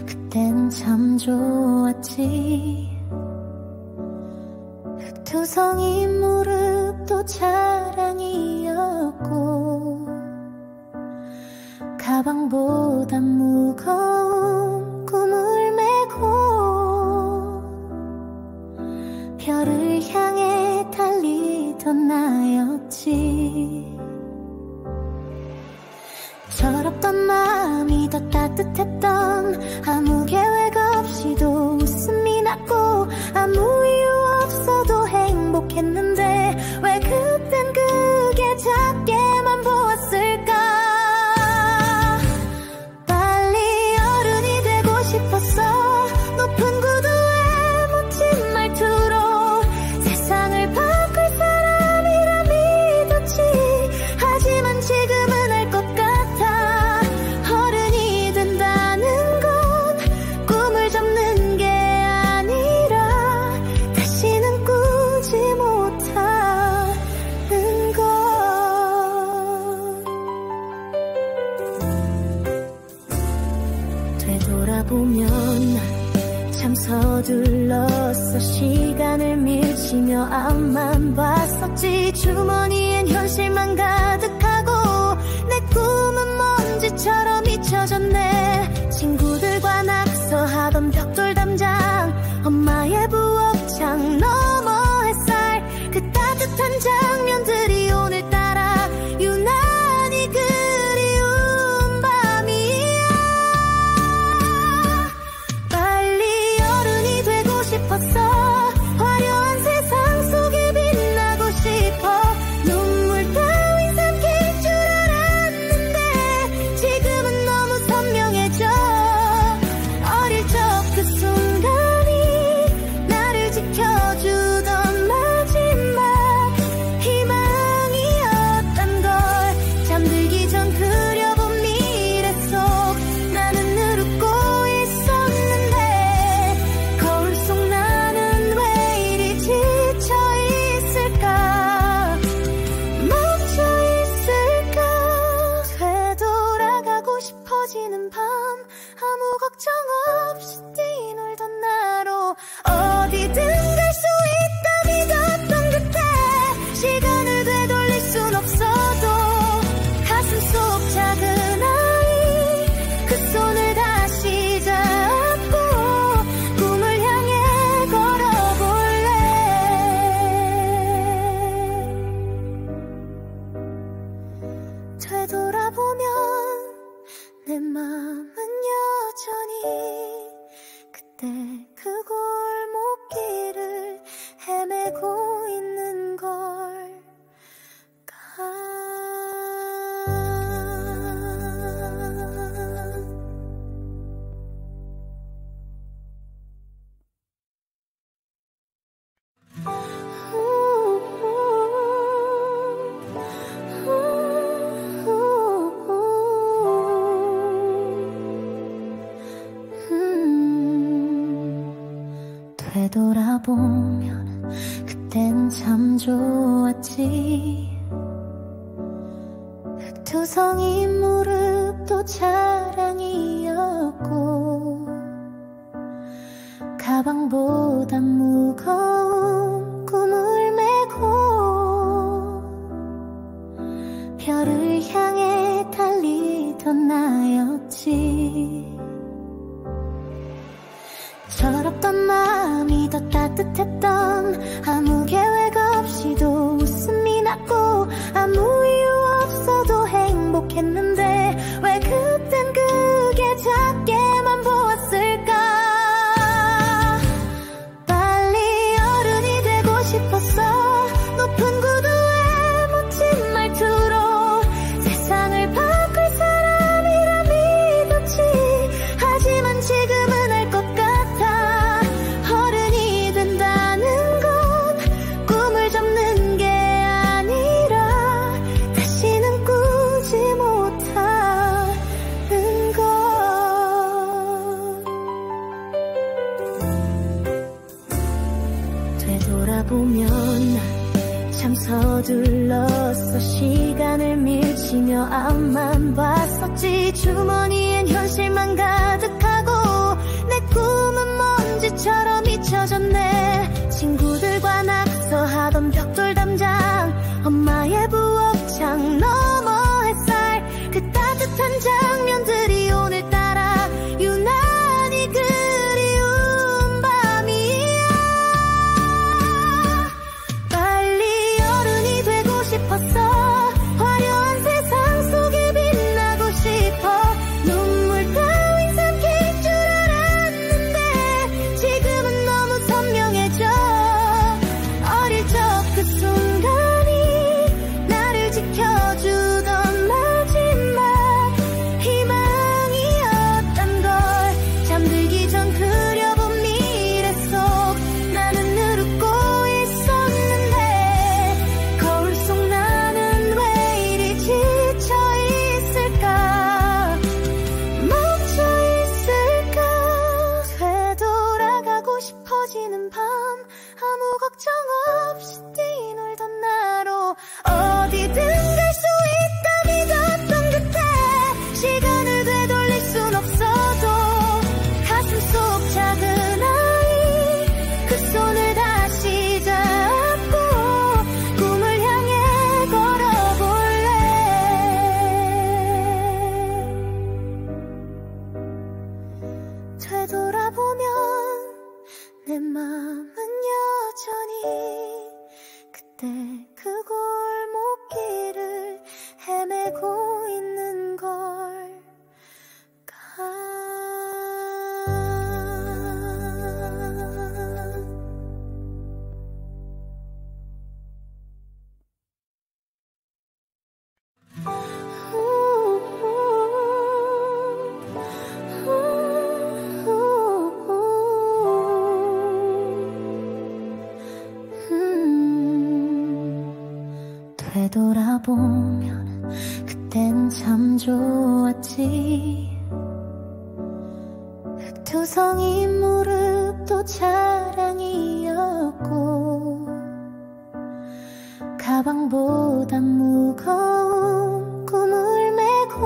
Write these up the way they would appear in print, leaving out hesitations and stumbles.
그땐 참 좋았지. 흑투성이 무릎도 자랑이었고 가방보다 무거운 꿈을 메고 별을 향해 달리던 나였지. 철없던 마음이 더 따뜻했던, 아무 계획 없이도 웃음이 났고 아무 이유 없어도 행복했는데 왜 그땐 그게 작게만 보았을까. 빨리 어른이 되고 싶었어. 높은 구두에 멋진 말투로 세상을 바꿀 사람이라 믿었지. 하지만 지금은 알 것 같아. 어른이 된다는 건 꿈을 접는 게 아니라 다시는 꾸지 못하는 것. 되돌아보면 참 서둘렀어. 시간을 밀치며 앞만 봤었지. 주머니엔 현실만 가득하고 내 꿈은 먼지처럼 잊혀졌네. 친구들과 낙서하던 벽돌 담장, 엄마의 부엌창 너머 햇살, 그 따뜻한 장면들이 오늘따라 유난히 그리운 밤이야. 빨리 어른이 되고 싶었어. 화려한 세상 속에 빛나고 싶어. 눈물 따윈 삼킬 줄 알았는데 지금은 너무 선명해져. 어릴 적 그 순간이 나를 지켜주던 마지막 희망이었던 걸. 잠들기 전 그려본 미래 속 나는 늘 웃고 있었는데 거울 속 나는 왜 이리 지쳐 있을까. 멈춰 있을까. 되돌아가고 싶어지는 밤, 아무 걱정 없이 뛰놀던 나로 어디든 갈 수 있다 믿었던 그때 시간을 되돌릴 순 없어도 가슴 속 작은 아이 그 손을 다시 잡고 꿈을 향해 걸어볼래. 되돌아보면 내 맘은 여전히 그때 그 골목길을 헤매고 있는 걸까. 되돌아보면 그땐 참 좋았지. 흑투성이 무릎도 자랑이었고 가방보다 무거운 꿈을 메고 별을 향해 달리던 나였지. 철없던 마음이 더 따뜻했던, 아무 계획 없이도 웃음이 났고 아무 이유 없어도 행복했는데 왜 그땐 그게 작게만 보았을까. 빨리 어른이 되고 싶었어. 높은 구두에 멋진 말투로 세상을 바꿀 사람이라 믿었지. 하지만 지금은 알 것 같아. 어른이 된다는 건 꿈을 접는 게 아니라 다시는 꾸지 못하는 것. 되돌아보면 참 서둘렀어. 시간을 밀치며 앞만 봤었지. 주머니엔 현실만 가득하고 되돌아보면 내 맘은 여전히 그때 그 골목길을 헤매고 있는 걸까. 되돌아보면 그땐 참 좋았지. 흑투성이 무릎도 자랑이었고 가방보다 무거운 꿈을 메고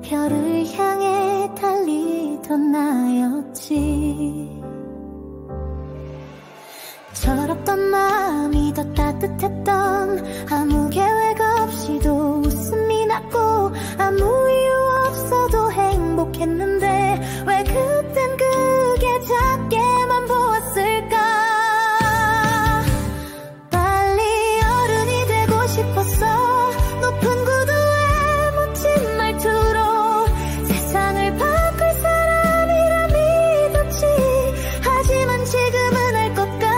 별을 향해 달리던 나였지. 철없던 마음이 더 따뜻했던, 아무 계획 없이도 웃음이 났고 아무 이유 없어도 행복했는데 왜 그땐 그게 작게만 보았을까. 빨리 어른이 되고 싶었어. 높은 구두에 멋진 말투로 세상을 바꿀 사람이라 믿었지. 하지만 지금은 알 것 같아.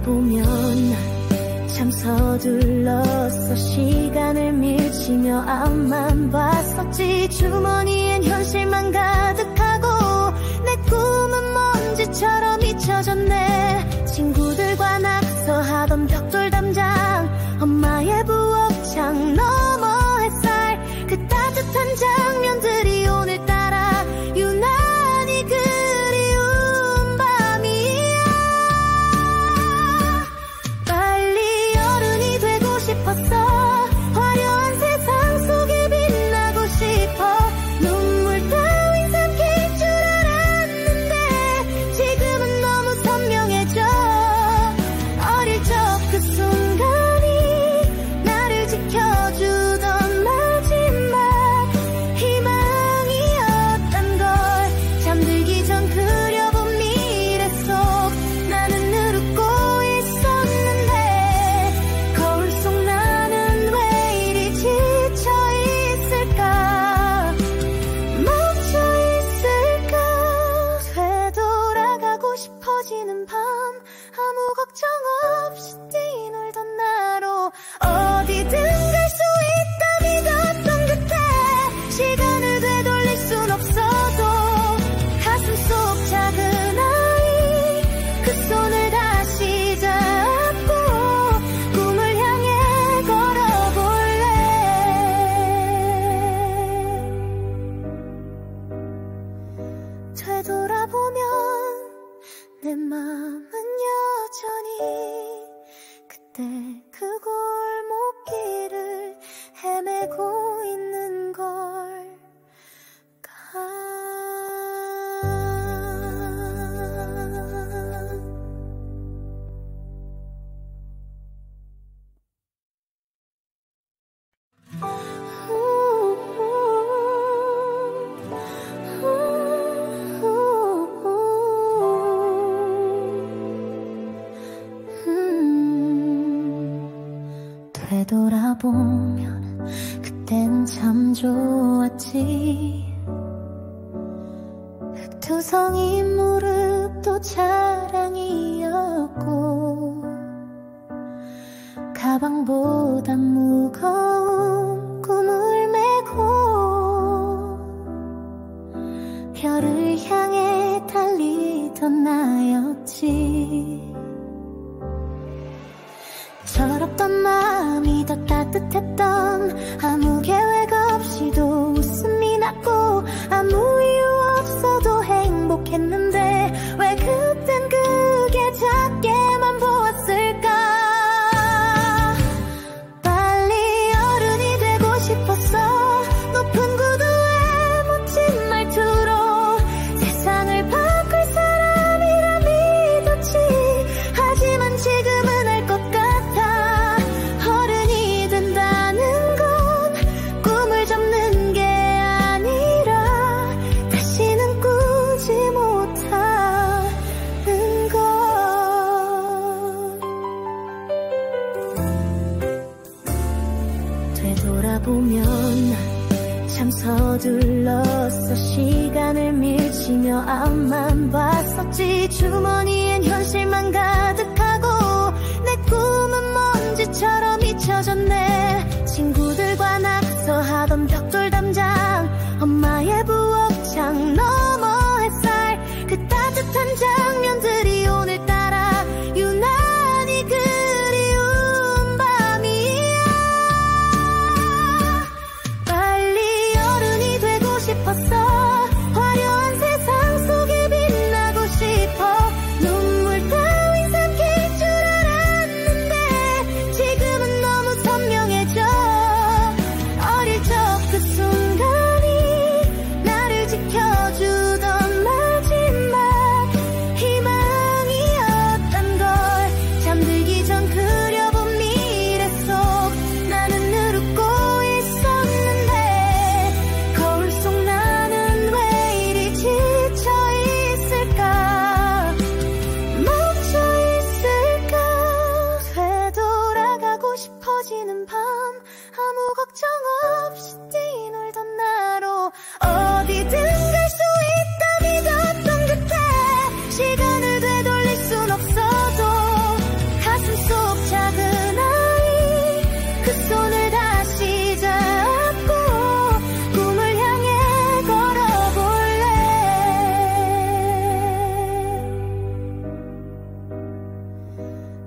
보면 참 서둘렀어. 시간을 밀치며 앞만 봤었지. 주머니엔 현실만 가득하고 내 꿈은 먼지처럼 잊혀졌네. 친구들과 낙서하던 벽돌 담장, 엄마의 부엌창 너머 햇살, 그 따뜻한 장면들이 오늘따라 유난히 그리운 밤이야. 싶었어. 화려한 세상 속에 빛나고 싶어. 눈물 따윈 삼킬 줄 알았는데 지금은 너무 선명해져. 어릴 적 그 순간이 나를 지켜주던 마지막 희망이었단 걸. 잠들기 전 그려본 미래 속 나는 늘 웃고 있었는데 거울 속 나는 왜 이리 지쳐있을까. 멈춰있을까. 되돌아가고 싶어지는 밤, 아무 걱정 없이 뛰놀던 나로 어디든 갈 수 있다 믿었던 그때 시간을 되돌릴 순 없어도 가슴 속 작은 아이 그 손을 다시 잡고 꿈을 향해 걸어볼래. 되돌아보면 내 맘은 여전히 그때 그 골목길을 헤매고 있는 걸까. 되돌아보면 그땐 참 좋았지. 흑투성이 무릎도 자랑이었고 가방보다 무거운 꿈을 메고 별을 향해 달리던 나였지. 철없던 마음이 더 따뜻했던, 아무 계획 없이도 웃음이 났고 아무 이유 없어도 행복했는데 왜 그땐 그게 작게만 보았을까. 빨리 되돌아보면 참 서둘렀어. 시간을 밀치며 앞만 봤었지. 주머니엔 현실만 가득하고 내 꿈은 먼지처럼 잊혀졌네. 친구들과 낙서하던 벽돌 담장, 엄마의 부엌창 너머 햇살, 그 따뜻한 장면들이 오늘따라 유난히 그리운 밤이야. 빨리 어른이 되고 싶었어. 화려한 세상 속에 빛나고 싶어. 눈물 따윈 삼킬 줄 알았는데 지금은 너무 선명해져. 어릴 적 그 순간이 나를 지켜주던 마지막 희망이었던 걸. 잠들기 전 그려본 미래 속 나는 늘 웃고 있었는데 거울 속 나는 왜 이리 지쳐 있을까, 멈춰 있을까. 되돌아가고 싶어지는 밤, 아무 걱정 없이 뛰놀던 나로 어디든 갈 수 있다 믿었던 그때 시간을 되돌릴 순 없어도 가슴 속 작은 아이 그 손을 다시 잡고 꿈을 향해 걸어볼래.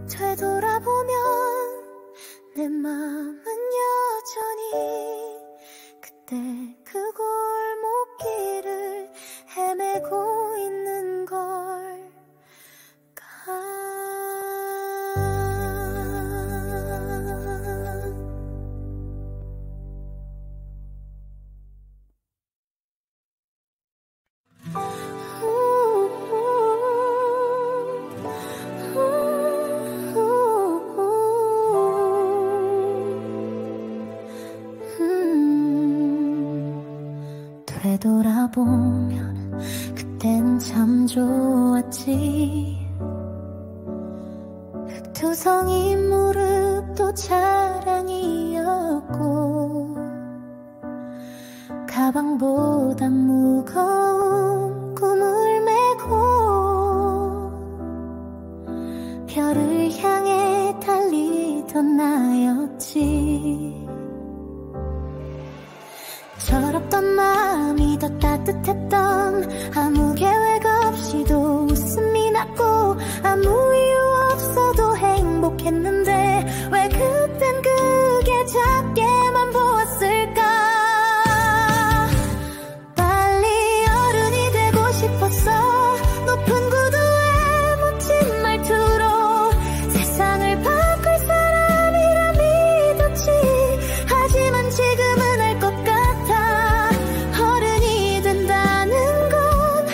되돌아보면 내 맘은 여전히 그때 그 골목길을 헤매고 있는 걸까. 되돌아보면 그땐 참 좋았지. 흑투성이 무릎도 자랑이었고 가방보다 무거운 꿈을 메고 별을 향해 달리던 나였지. 철없던 마음이 더 따뜻했던, 아무 계획 없이도 웃음이 났고 아무 이유 없어도 행복했는데 왜 그땐 그게 작게만 보았을까. 빨리 어른이 되고 싶었어. 높은 구두에 멋진 말투로 세상을 바꿀 사람이라 믿었지. 하지만 지금은 알 것 같아. 어른이 된다는 건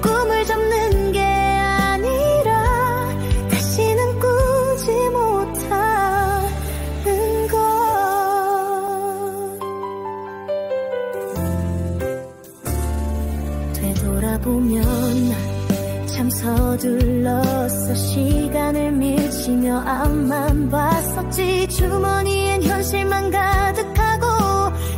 꿈을 접는 게 아니라 다시는 꾸지 못하는 것. 되돌아보면 참 서둘렀어. 시간을 밀치며 앞만 봤었지. 주머니엔 현실만 가득하고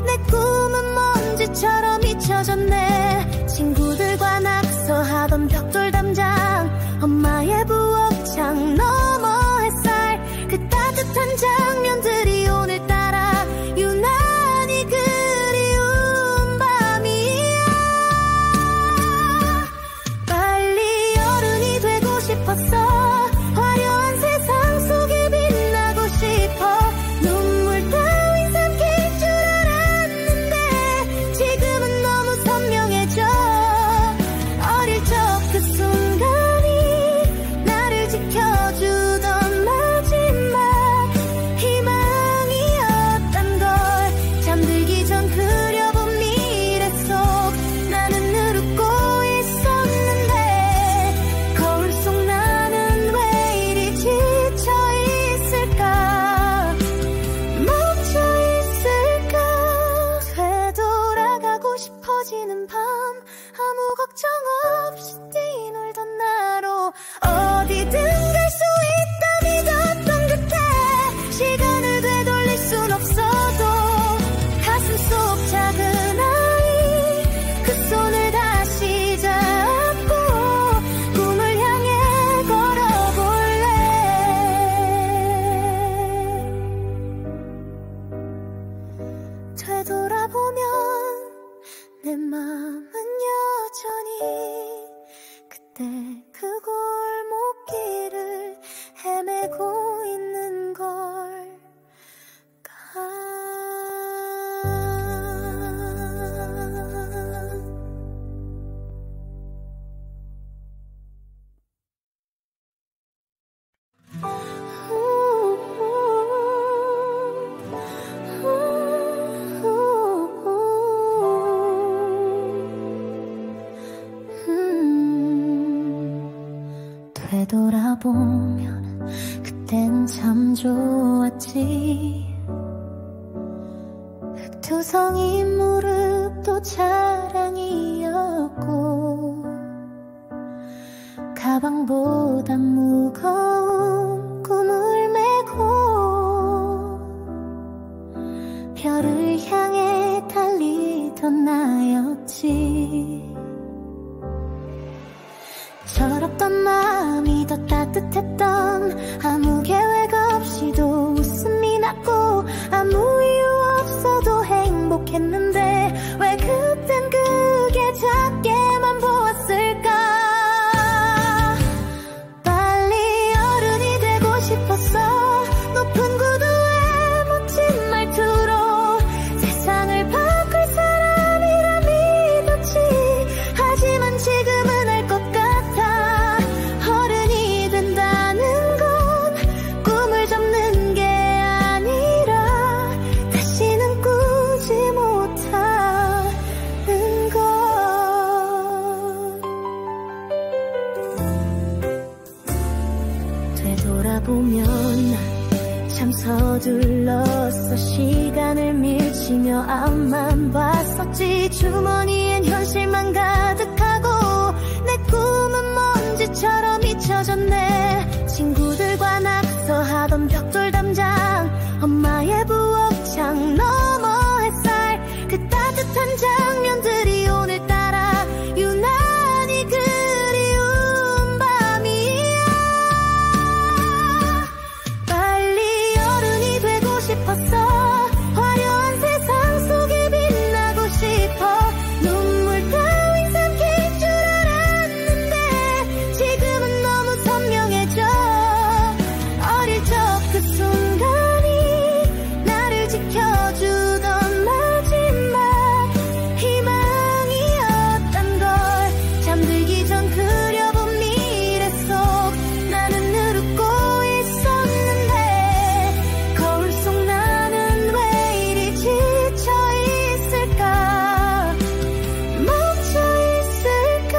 내 꿈은 먼지처럼 잊혀졌네. 친구들과 낙서하던 벽돌 담장, 엄마의 부엌창 너머 햇살, 그 따뜻한 장면들이 오늘따라 유난히 그리운 밤이야. 빨리 어른이 되고 싶었어. 화려한 세상 속에 빛나고 싶어. 눈물 따윈 삼킬 되돌아보면 내 맘은 여전히 그때 그 골목길을 헤매고 있는 걸까. 되돌아보면 그땐 참 좋았지. 흑투성이 무릎도 자랑이었고 가방보다 무거운 꿈을 메고 별을 향해 달리던 나였지. 철없던 마음이 더 따뜻했던, 아무 계획 없이도 웃음이 났고 아무 이유 없어도 행복했는데 왜 그땐 그게 작게만 보았을까. 빨리 어른이 되고 싶었어. 높은 구두에 멋진 말투로 세상을 바꿀 사람이라 믿었지. 하지만 지금은 알 것 같아. 어른이 된다는 건 꿈을 접는 게 아니라 다시는 꾸지 못하는 것. 되돌아보면 참 서둘렀어. 시간을 밀치며 앞만 봤었지. 주머니엔 현실만 가득하고 내 꿈은 먼지처럼 잊혀졌네. 친구들과 낙서하던 벽돌 담장, 엄마의 부엌창 너머 햇살, 그 따뜻한 장면들이 오늘따라 유난히 그리운 밤이야. 빨리 어른이 되고 싶었어. 화려한 세상 속에 빛나고 싶어. 눈물 따윈 삼킬 줄 알았는데 지금은 너무 선명해져. 어릴 적 그 순간이 나를 지켜주던 마지막 희망이었던 걸. 잠들기 전 그려본 미래 속 나는 늘 웃고 있었는데 거울 속 나는 왜 이리 지쳐 있을까. 멈춰 있을까.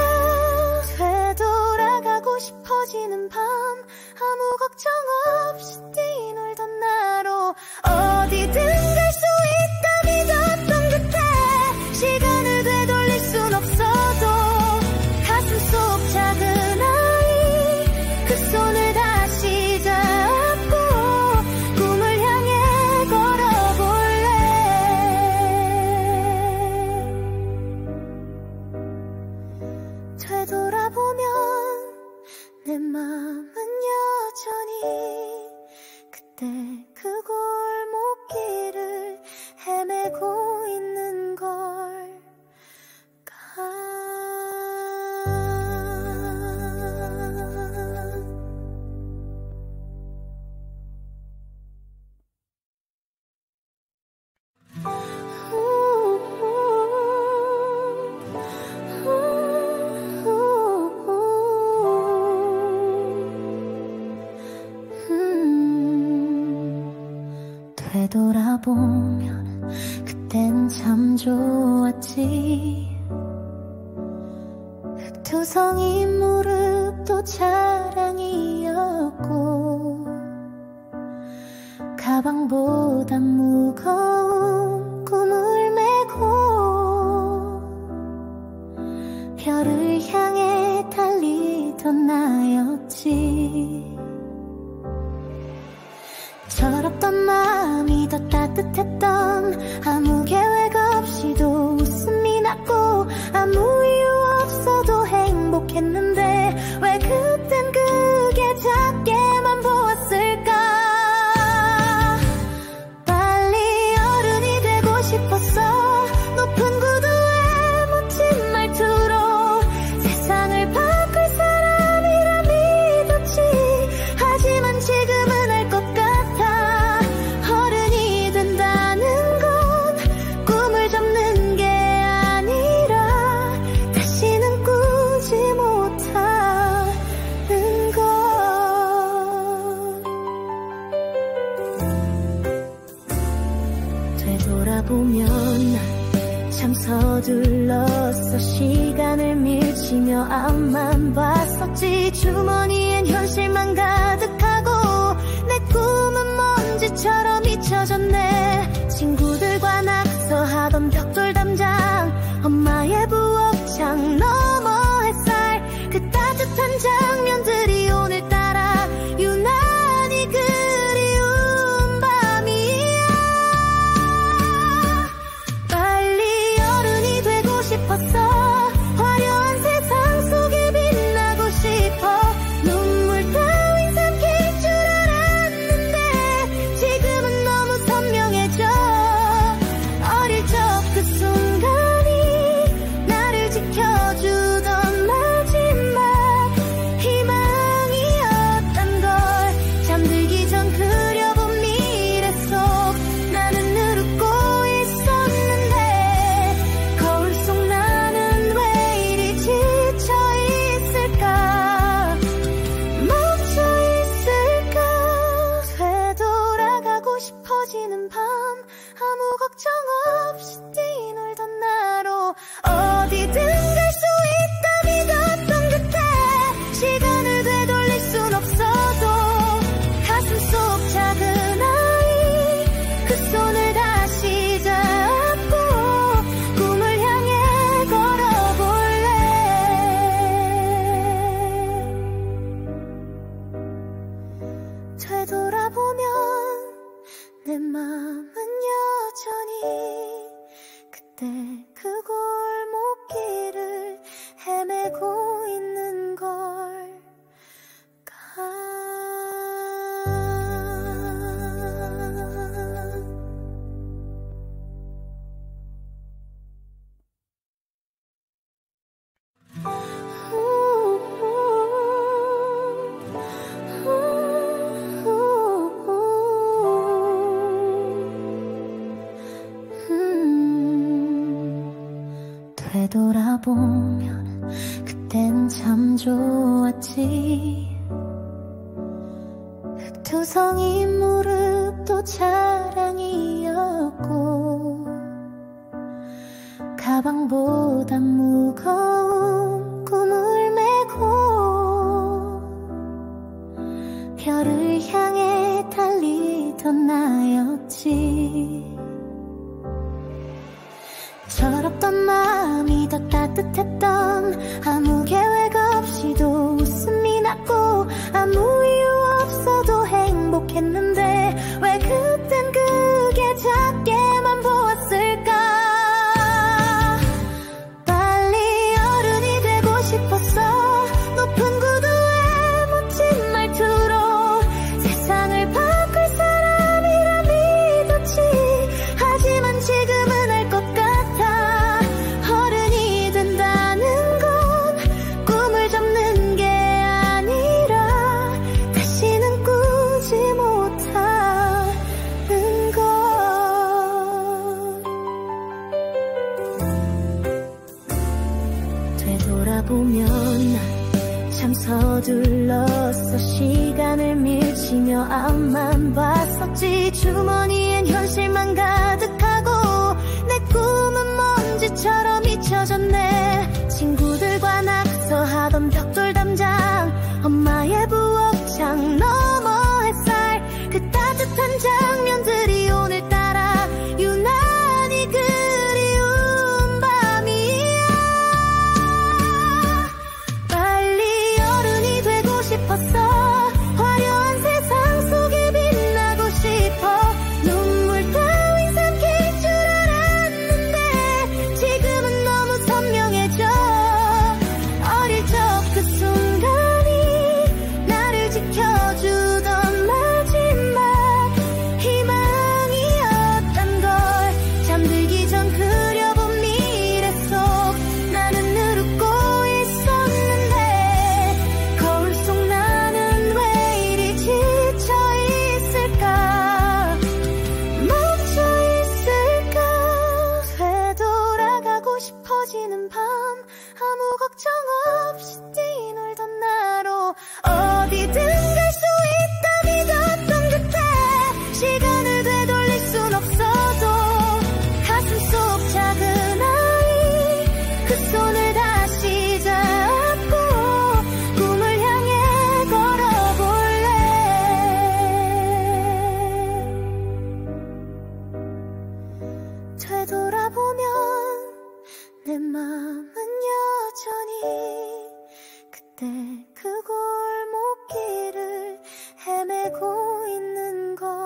되돌아가고 싶어지는 밤, 아무 걱정 없이 뛰놀던 나로 어디든 갈 수 있다 믿었던 그때 시간을 되돌릴 순 없어도 가슴 속 작은 아이 그 손을 다시 잡고 꿈을 향해 걸어볼래. 되돌아보면 내 맘은 여전히 그때 그 골목길을 헤매고 있는 걸까. 되돌아보면 그땐 참 좋았지. 흑투성이 무릎도 자랑이었고 가방보다 무거운 꿈을 메고 별을 향해 달리던 나였지. 철없던 마음이 더 따뜻했던, 아무 계획 없이도 웃음이 났고 아무 이유 없어도 행복했는데 왜 그땐 그게 작게만 보았을까. 빨리 어른이 되고 싶어. 참 서둘렀어. 시간을 밀치며 앞만 봤었지. 주머니엔 현실만 가득하고 내 꿈은 먼지처럼 잊혀졌네. 친구들과 낙서하던 벽돌 담장, 엄마의 부엌창 너머 햇살, 그 따뜻한 장면들이 오늘따라 유난히 그리운 밤이야. 빨리 어른이 되고 싶었어. 화려한 세상 속에 빛나고 싶어. 눈물 따윈 삼킬 줄 알았는데 지금은 너무 선명해져. 어릴 적 그 순간이 나를 지켜주던 마지막 희망이었던 걸. 잠들기 전 그려본 미래 속 나는 늘 웃고 있었는데 거울 속 나는 왜 이리 지쳐 있을까, 멈춰 있을까. 되돌아가고 싶어지는 밤, 아무 걱정 없이 뛰놀던 나로 어디든 갈 수 있다 믿었던 그때 시간을 되돌릴 순 없어도 가슴 속 작은 아이 그 손을 다시 잡고 꿈을 향해 걸어볼래. 되돌아보면 내 맘은 여전히 그때 그 골목길을 헤매고 있는 걸까. 되돌아보면 그땐 참 좋았지. 흙투성이 무릎도 자랑이었고 가방보다 무거운 꿈을 메고 별을 향해 달리던 나였지. 철없던 마음이 더 따뜻했던, 아무 계획 없이도 웃음이 났고 아무 이유 없어도 행복했는데 왜 그땐 그게 작게만 보았을까. 빨리 어른이 되고 싶었어. 높은 구두에 멋진 말투로 세상을 바꿀 사람이라 믿었지. 하지만 지금은 알 것 같아. 어른이 된다는 건 꿈을 접는 게 아니라 다시는 꾸지 못하는 것. 되돌아보면 참 서둘렀어. 시간을 밀치며 앞만 봤었지. 주머니엔 현실만 가득하고 내 꿈은 먼지처럼 잊혀졌네. 친구들과 낙서하던 벽돌 담장, 엄마의 부엌창 너머 햇살, 그 따뜻한 장면들이 오늘따라 유난히 그리운 밤이야. 빨리 어른이 되고 싶었어. 화려한 세상 속에 빛나고 싶어. 눈물 따윈 되돌아보면 내 맘은 여전히 그때 그 골목길을 헤매고 있는 걸까.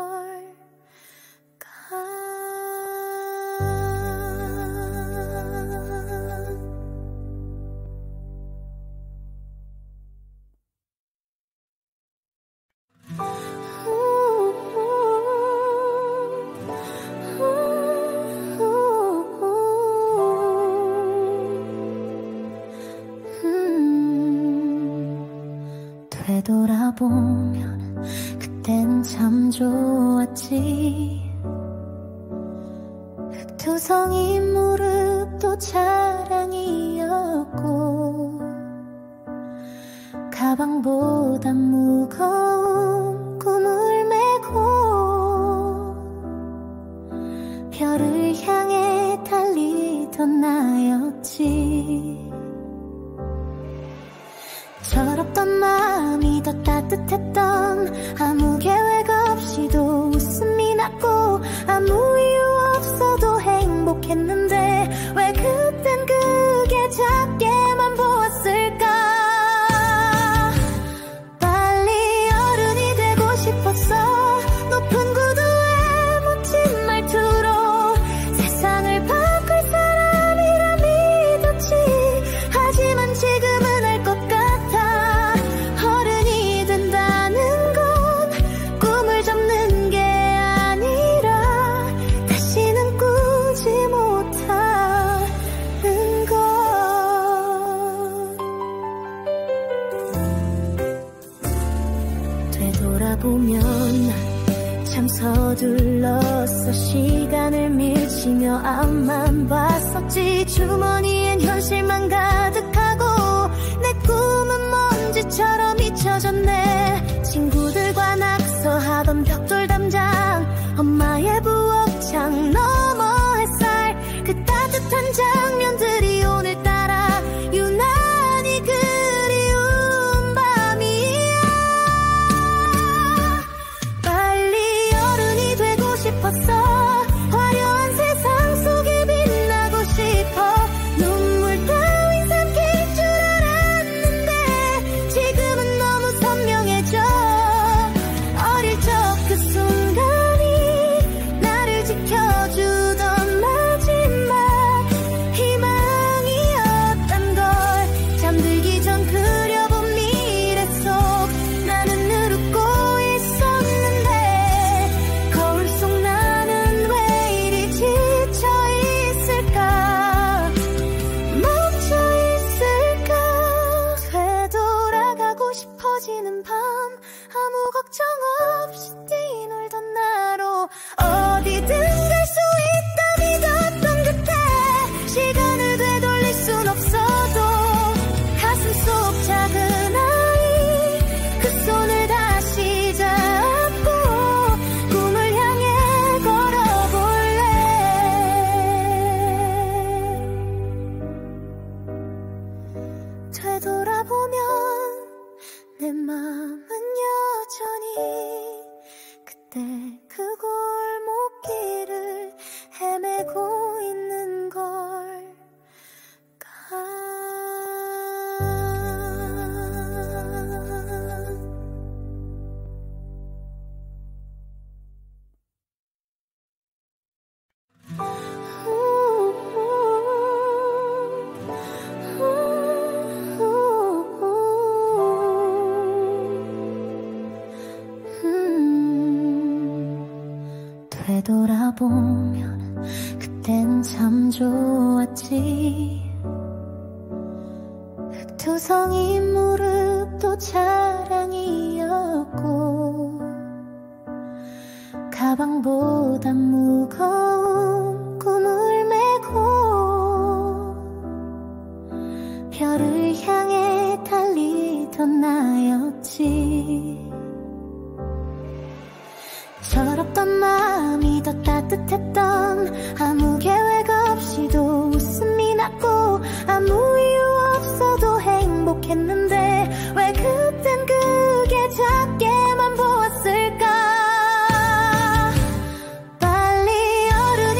되돌아보면 그땐 참 좋았지. 흑투성이 무릎도 자랑이었고 가방보다 무거운 꿈을 메고 별을 향해 달리던 나였지. 철없던 마음이 더 따뜻했던, 아무 계획 없이도 웃음이 났고 아무 이유 없어도 행복했는데 왜 그땐 그게 작게만 보였을까. 빨리 어른이 되고 싶었어. 높은 구두에 멋진 말투로 세상을 바꿀 사람이라 믿었지. 하지만 지금은 알 것 같아. 어른이 된다는 건 꿈을 접는 게 아니라 다시는 꾸지 못하는 것. 되돌아보면 참 서둘렀어. 시간을 밀치며 앞만 봤었지. 주머니엔 현실만 가득하고 내 꿈은 먼지처럼 잊혀졌네. 친구들과 낙서하던 벽돌 담장, 엄마의 부엌창 너머 햇살, 그 따뜻한 장면들이 오늘따라 유난히 그리운 밤이야. 빨리 어른이 되고 싶었어. 화려한 세상 속에 빛나고 싶어. 눈물 따윈 삼킬 줄 알았는데 지금은 너무 선명해져. 어릴 적 그 순간이 나를 지켜주던 마지막 희망이었단 걸. 잠들기 전 그려본 미래 속 나는 늘 웃고 있었는데 거울 속 나는 왜 이리 지쳐 있을까. 멈춰 있을까. 되돌아가고 싶어지는 밤, 아무 걱정 없이 뛰놀던 나로 어디든 갈 수 있다 믿었던 그때 시간을 되돌릴 순 없어도 가슴 속 작은 아이 그 손을 다시 잡고 꿈을 향해 걸어볼래. 되돌아보면 내 맘은 여전히 그때 그 골목길을 헤매고 있는 걸까. 되돌아보면 그땐 참 좋았지. 흑투성이 무릎도 자랑이었고 가방보다 무거운 꿈을 메고 별을 향해 달리던 나였지. 철없던 마음이 더 따뜻했던, 아무 계획 없이도 웃음이 났고 아무 이유 없어도 행복했는데 왜 그땐 그게 작게만 보였을까. 빨리 어른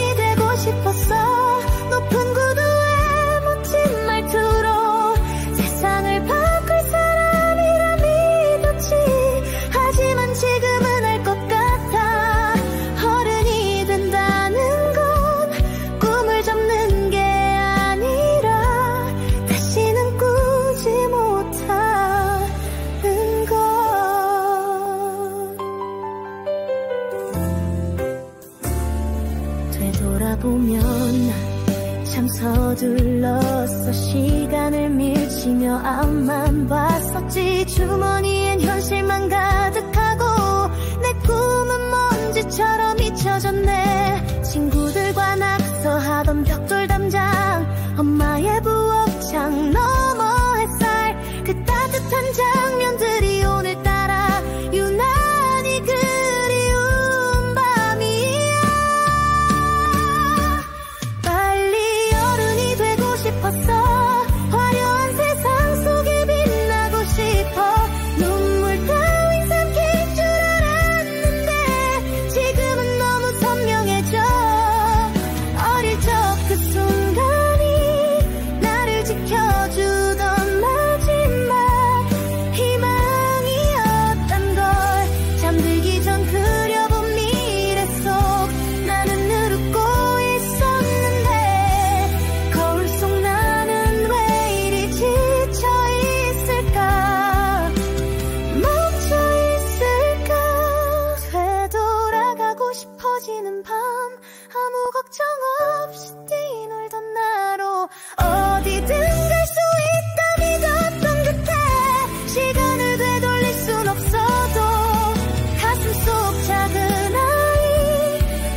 참 서둘렀어. 시간을 밀치며 앞만 봤었지. 주머니엔 현실만 가득하고 내 꿈은 먼지처럼 잊혀졌네. 친구들과 낙서하던 벽돌 담장, 엄마의 부엌창 너머 햇살, 그 따뜻한 장면들이 오늘따라 유난히 그리운 밤이야. 빨리 어른이 되고 싶었어. 화려한 세상 속에 빛나고 싶어. 눈물 따윈 삼킬 줄 알았는데 지금은 너무 선명해져. 어릴 적 그 순간이 나를 지켜주던 마지막 희망이었단 걸. 잠들기 전 그려본 미래 속 나는 늘 웃고 있었는데 거울 속 나는 왜 이리 지쳐 있을까, 멈춰 있을까. 되돌아가고 싶어지는 밤, 아무 걱정 없이 뛰놀던 나로 어디든 갈 수 있다 믿었던 그때 시간을 되돌릴 순 없어도 가슴 속 작은 아이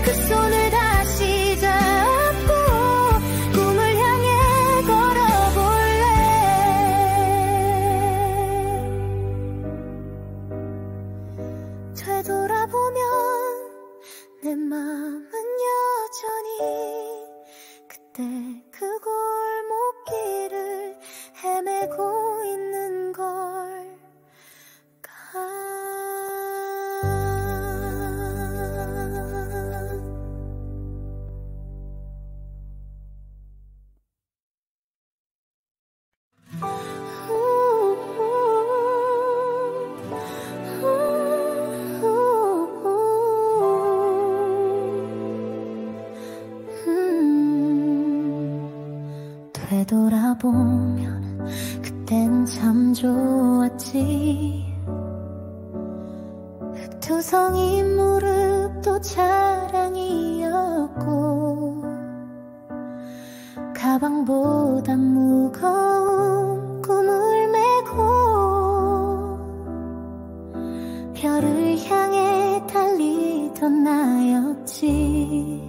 그 손을 다시 잡고 꿈을 향해 걸어볼래. 되돌아보면 내 맘은 여전히 그때 그 골목길을 헤매고 있는 걸까. 되돌아보면 그땐 참 좋았지. 흙투성이 무릎도 자랑이었고 가방보다 무거운 꿈을 메고 별을 향해 달리던 나였지.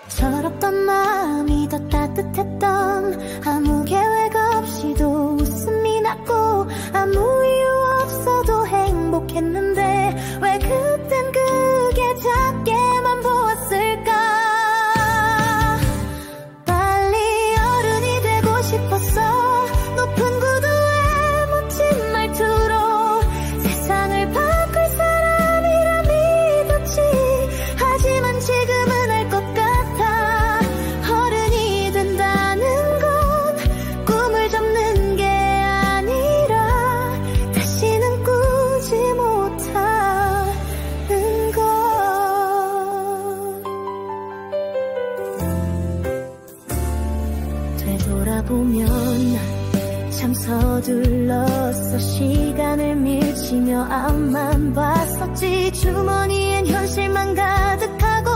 철없던 마음이 더 따뜻했던, 아무 계획 없이도 웃음이 났고 아무 이유 없어도 행복했는데 왜 그땐 그게 작게만 보았을까. 빨리 어른이 되고 싶었어. 높은 구두에 멋진 말투로 세상을 바꿀 사람이라 믿었지. 하지만 지금은 알 것 같아. 어른이 된다는 건 꿈을 접는 게 아니라 다시는 꾸지 못하는 것. 되돌아보면 참 서둘렀어. 시간을 밀치며 앞만 봤었지. 주머니엔 현실만 가득하고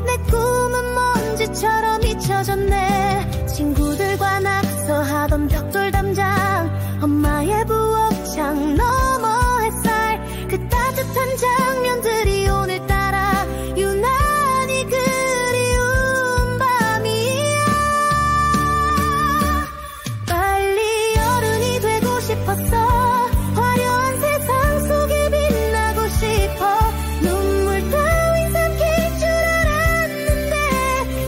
내 꿈은 먼지처럼 잊혀졌네. 친구들과 낙서하던 벽돌 담장, 엄마의 부엌창 너머 햇살, 그 따뜻한 장면들이 오늘따라 유난히 그리운 밤이야. 빨리 어른이 되고 싶었어. 화려한 세상 속에 빛나고 싶어. 눈물 따윈 삼킬 줄 알았는데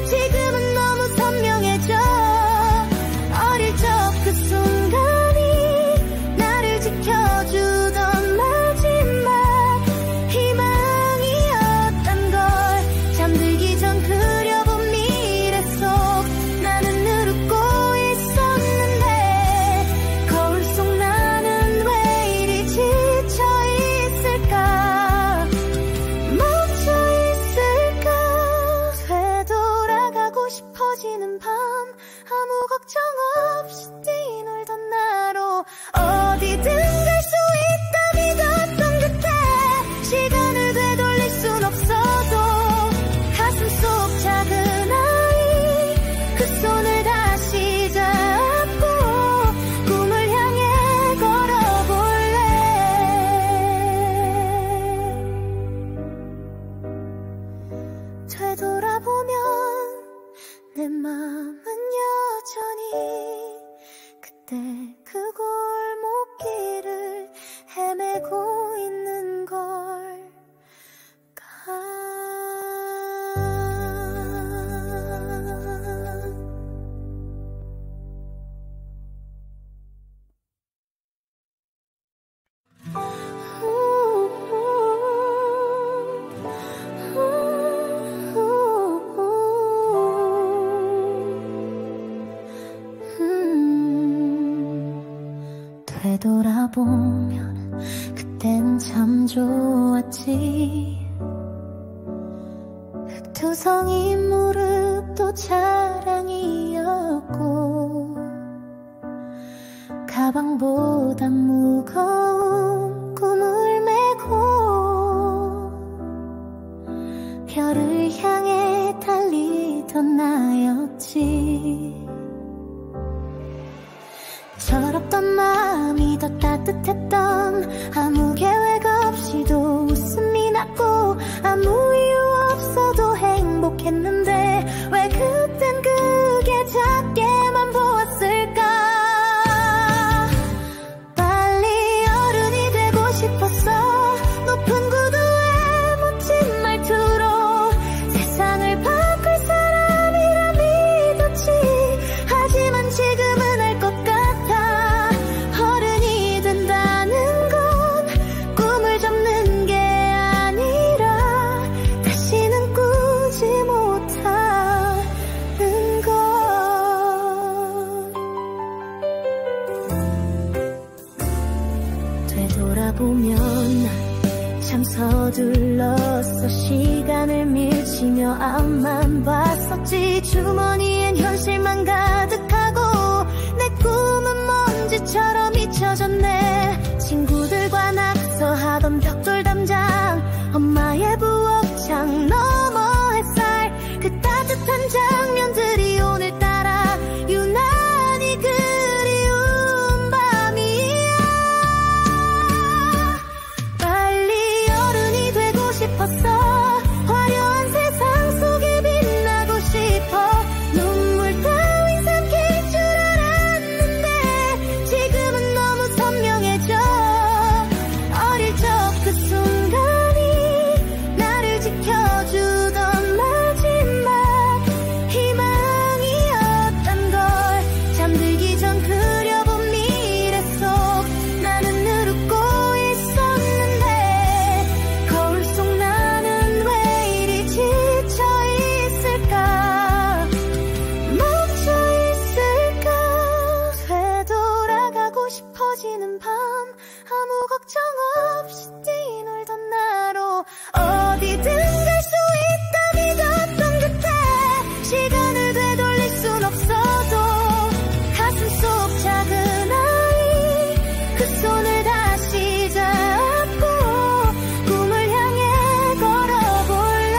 지금은 너무 선명해져. 어릴 적 그 순간 되돌아보면 그땐 참 좋았지. 흑투성이 무릎도 자랑이었고 가방보다 무거운 꿈을 메고 별을 향해 달리던 나였지. 철없던 마음이 더 따뜻했던, 아무 계획 없이도 웃음이 났고 아무 이유 없어도 행복했는데 왜 그땐 그게 작게만 보았을까. 빨리 어른이 되고 싶었어. 높은 구두에 멋진 말투로 세상을 바꿀 사람이라 믿었지. 하지만 지금은 알 것 같아. 어른이 된다는 건 꿈을 접는 게 아니라 다시는 꾸지 못하는 걸. 되돌아보면 참 서둘렀어. 시간을 밀치며 앞만 봤었지. 주머니엔 현실만 가득하고 내 꿈은 먼지처럼 잊혀졌네. 친구들과 낙서하던 벽돌 담장, 엄마의 부엌창 너머 햇살, 그 따뜻한 장면들이 오늘따라 유난히 그리운 밤이야. 빨리 어른이 되고 싶었어. 화려한 세상 속에 빛나고 싶어. 눈물 따윈 삼킬 줄 알았는데 지금은 너무 선명해져. 어릴 적 그 순간이 나를 지켜주던 마지막 희망이었던 걸. 잠들기 전 그려본 미래 속 나는 늘 웃고 있었는데 거울 속 나는 왜 이리 지쳐 있을까. 멈춰 있을까. 되돌아가고 싶어지는 밤, 아무 걱정 없이 뛰놀던 나로 어디든 갈 수 있다 믿었던 그때 시간을 되돌릴 순 없어도 가슴 속 작은 아이 그 손을 다시 잡고 꿈을 향해 걸어볼래.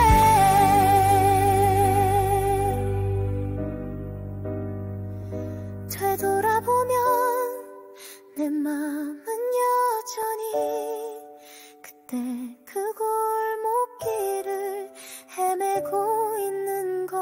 되돌아보면 내 맘은 여전히 그때 그 골목길을 헤매고 있는 걸까.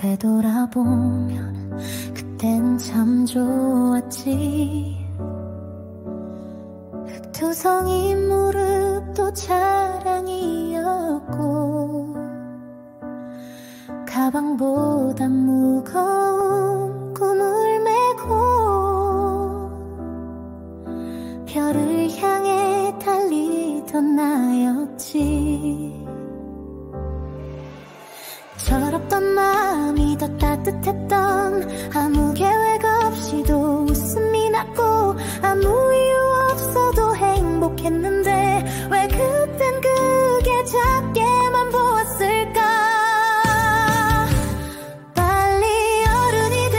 되돌아보면 그땐 참 좋았지. 흑투성이 무릎도 자랑이었고 가방보다 무거운 꿈을 메고 별을 향해 달리던 나였지. 철없던 마음이 더 따뜻했던, 아무 계획 없이도 웃음이 났고 아무 이유 없어도 행복했는데 왜 그땐 그게 작게만 보았을까. 빨리 어른이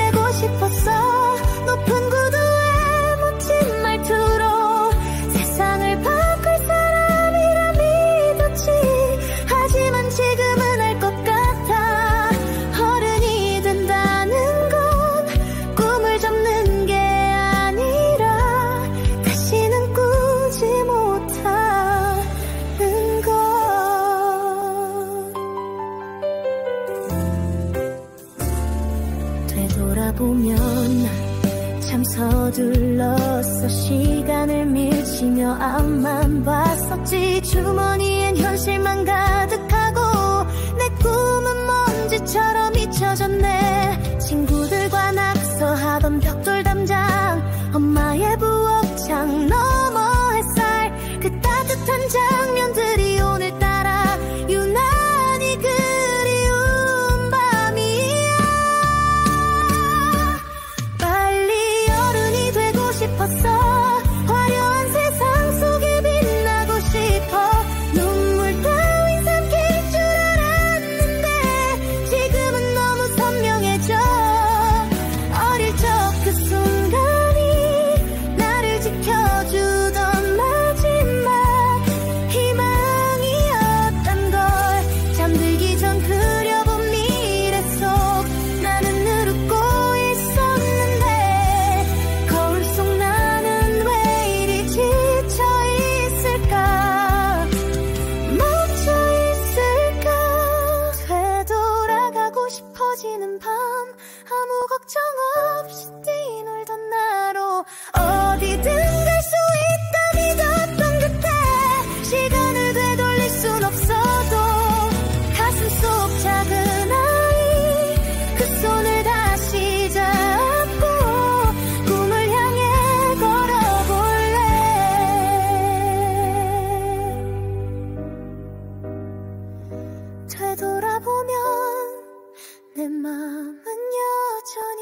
서둘렀어. 시간을 밀치며 앞만 봤었지. 주머니엔 현실만 가득하고 내 꿈은 먼지처럼 잊혀졌네. 친구들과 낙서하던 벽돌 담장, 엄마의 부엌창 너머 햇살, 그 따뜻한 장면들이 오늘따라 유난히 그리운 밤이야. 빨리 어른이 되고 싶었어. 화려한 세상 속에 빛나고 싶어. 눈물 따윈 삼킬 줄 알았는데 지금은 너무 선명해져. 어릴 적 그 순간이 나를 지켜주던 마지막 희망이었던 걸. 잠들기 전 그려본 미래 속 나는 누르고 있었는데 거울 속 나는 왜 이리 지쳐 있을까, 멈춰 있을까. 되돌아가고 싶어지는 밤, 아무 걱정 없이 뛰놀던 나로 어디든 갈 수 있다 믿었던 그때 시간을 되돌릴 순 없어도 가슴 속 작은 아이 그 손을 다시 잡고 꿈을 향해 걸어볼래. 되돌아보면 내 맘은 여전히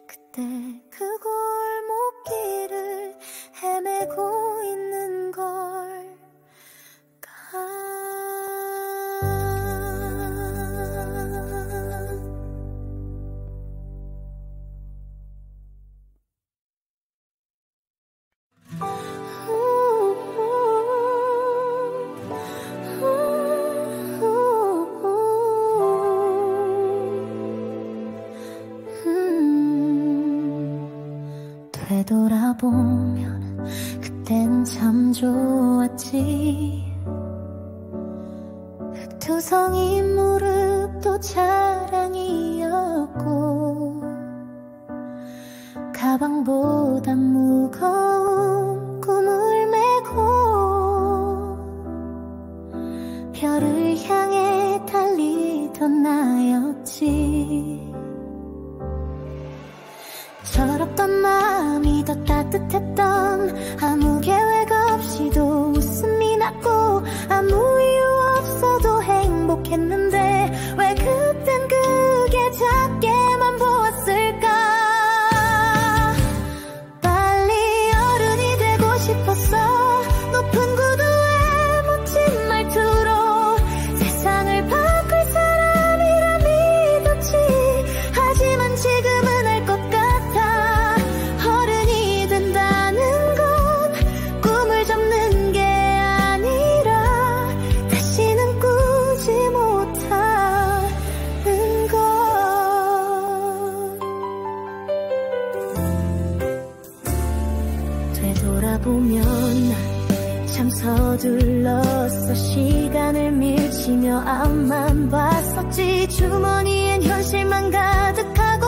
그때 그 골목길을 헤매고 있는 걸까. 되돌아보면 그땐 참 좋았지. 흙투성이 무릎도 자랑이었고 가방보다 무거운 꿈을 메고 별을 향해 달리던 나였지. 철없던 마음이 더 따뜻했던, 아무 계획 없이도 웃음이 났고 아무 이유 없어도 행복했는데 왜 그땐 그게 작게만 보았을까. 빨리 어른이 되고 싶었어. 높은 구두에 멋진 말투로 세상을 바꿀 사람이라 믿었지. 하지만 지금은 알 것 같아. 어른이 된다는 건 꿈을 접는 게 아니라 다시는 꾸지 못하는 것. 되돌아보면 참 서둘렀어. 시간을 밀치며 앞만 봤었지. 주머니엔 현실만 가득하고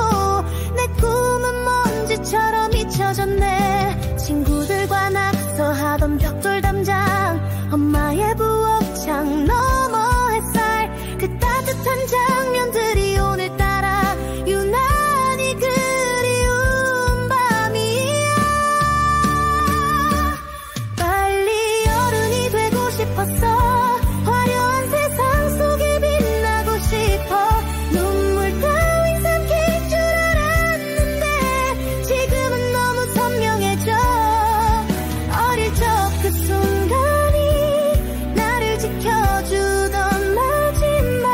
내 꿈은 먼지처럼 잊혀졌네. 친구들과 낙서하던 벽돌 담장, 엄마의 부엌창 너머 햇살, 그 따뜻한 장면들이 오늘따라 유난히 그리운 밤이야. 빨리 어른이 되고 싶었어. 화려한 세상 속에 빛나고 싶어. 눈물 따윈 삼킬 줄 알았는데 지금은 너무 선명해져. 어릴 적 그 순간이 나를 지켜주던 마지막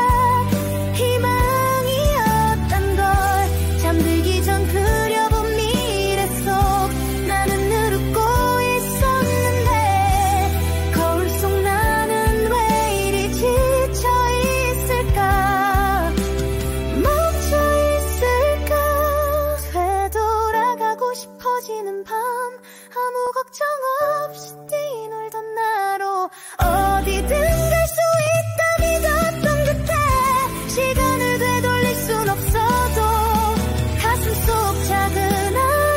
희망이었던 걸. 잠들기 전 그려본 미래 속 나는 누르고 있었는데 거울 속 나는 왜 이리 지쳐 있을까, 멈춰 있을까. 되돌아가고 싶어지는 밤, 아무 걱정 없이 뛰놀던 나로 어디든 갈 수 있다 믿었던 그때 시간을 되돌릴 순 없어도 가슴 속 작은 아이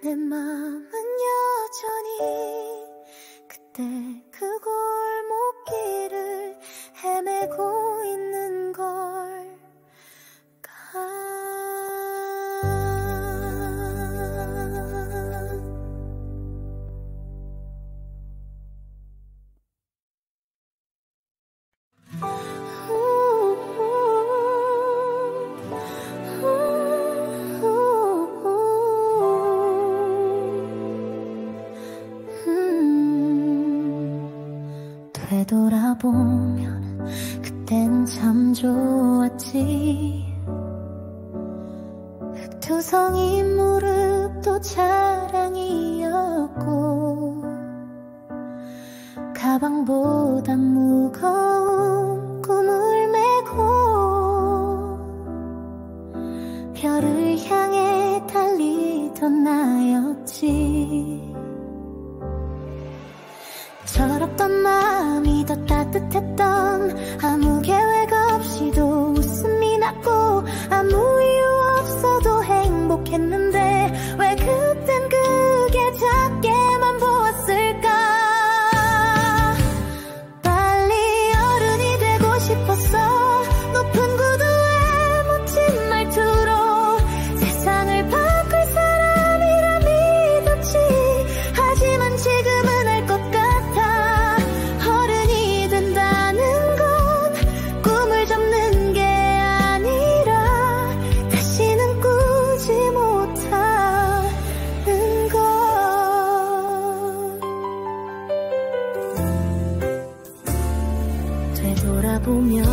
내 맘은 여전히 그때 그 골목길을 헤매고 있는 걸까. 되돌아보면 그땐 참 좋았지. 흑투성이 무릎도 자랑이었고 가방보다 무거운 꿈을 메고 별을 향해 달리던 나였지. 철없던 마음이 더 따뜻했던, 아무 계획 없이도 웃음이 났고 아무 이유 없어도 행복했는데 왜 그땐 그게 작게만 보았을까. 빨리 어른이 되고 싶었어. 높은 구두에 멋진 말투로 세상을 바꿀 사람이라 믿었지. 하지만 지금은 알 것 같아. 보면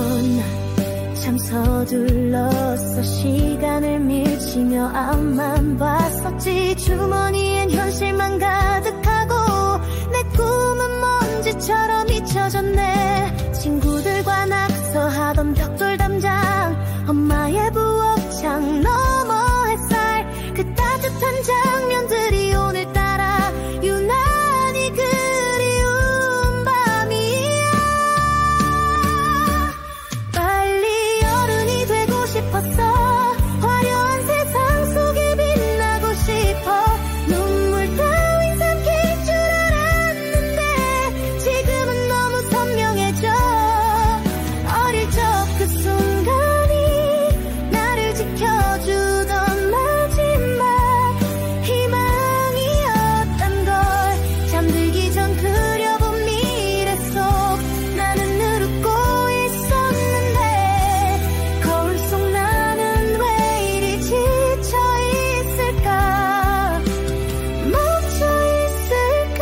참 서둘렀어. 시간을 밀치며 앞만 봤었지. 주머니엔 현실만 가득하고 내 꿈은 먼지처럼 잊혀졌네. 친구들과 낙서하던 벽돌 담장, 엄마의 부엌창 너머 햇살, 그 따뜻한 장면들이 오늘따라 유난히 그리운 밤이야. 싶었어. 화려한 세상 속에 빛나고 싶어. 눈물 따윈 삼킬 줄 알았는데 지금은 너무 선명해져. 어릴 적 그 순간이 나를 지켜주던 마지막 희망이었던 걸. 잠들기 전 그려본 미래 속 나는 늘 웃고 있었는데 거울 속 나는 왜 이리 지쳐있을까. 멈춰있을까.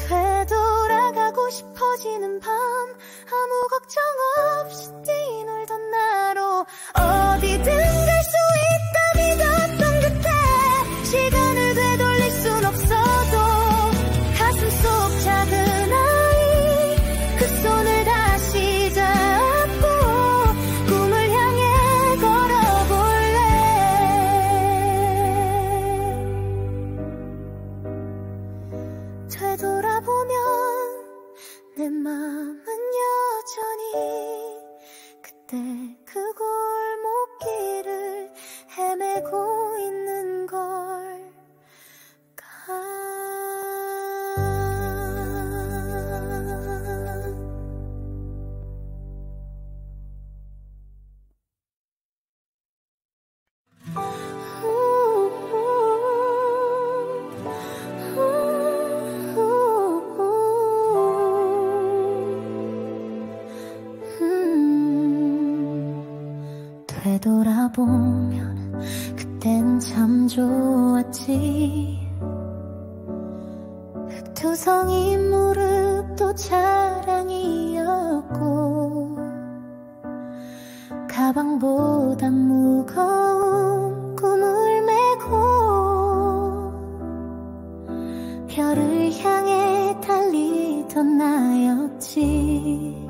되돌아가고 싶어지는 밤, 아무 걱정 없이 뛰놀던 나로 어디든 갈 수 있다 믿었던 그때 시간을 되돌릴 순 없어도 가슴 속 작은 아이 그 손을 다시 잡고 꿈을 향해 걸어볼래. 되돌아보면 내 맘은 여전히 그때 그 골목길을 헤매고 있는 걸까. 되돌아보면 그땐 참 좋았지. 흑투성이 무릎도 자랑이었고 가방보다 무거운 꿈을 메고 별을 향해 달리던 나였지.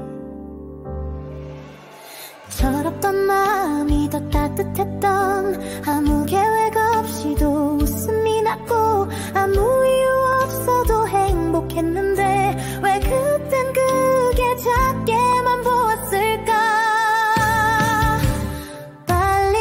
철없던 마음이 더 따뜻했던, 아무 계획 없이도 웃음이 났고 아무 이유 없어도 행복했는데 왜 그땐 그게 작게만 보았을까. 빨리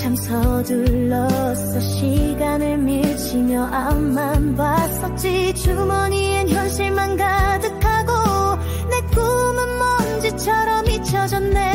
참 서둘렀어. 시간을 밀치며 앞만 봤었지. 주머니엔 현실만 가득하고 내 꿈은 먼지처럼 잊혀졌네.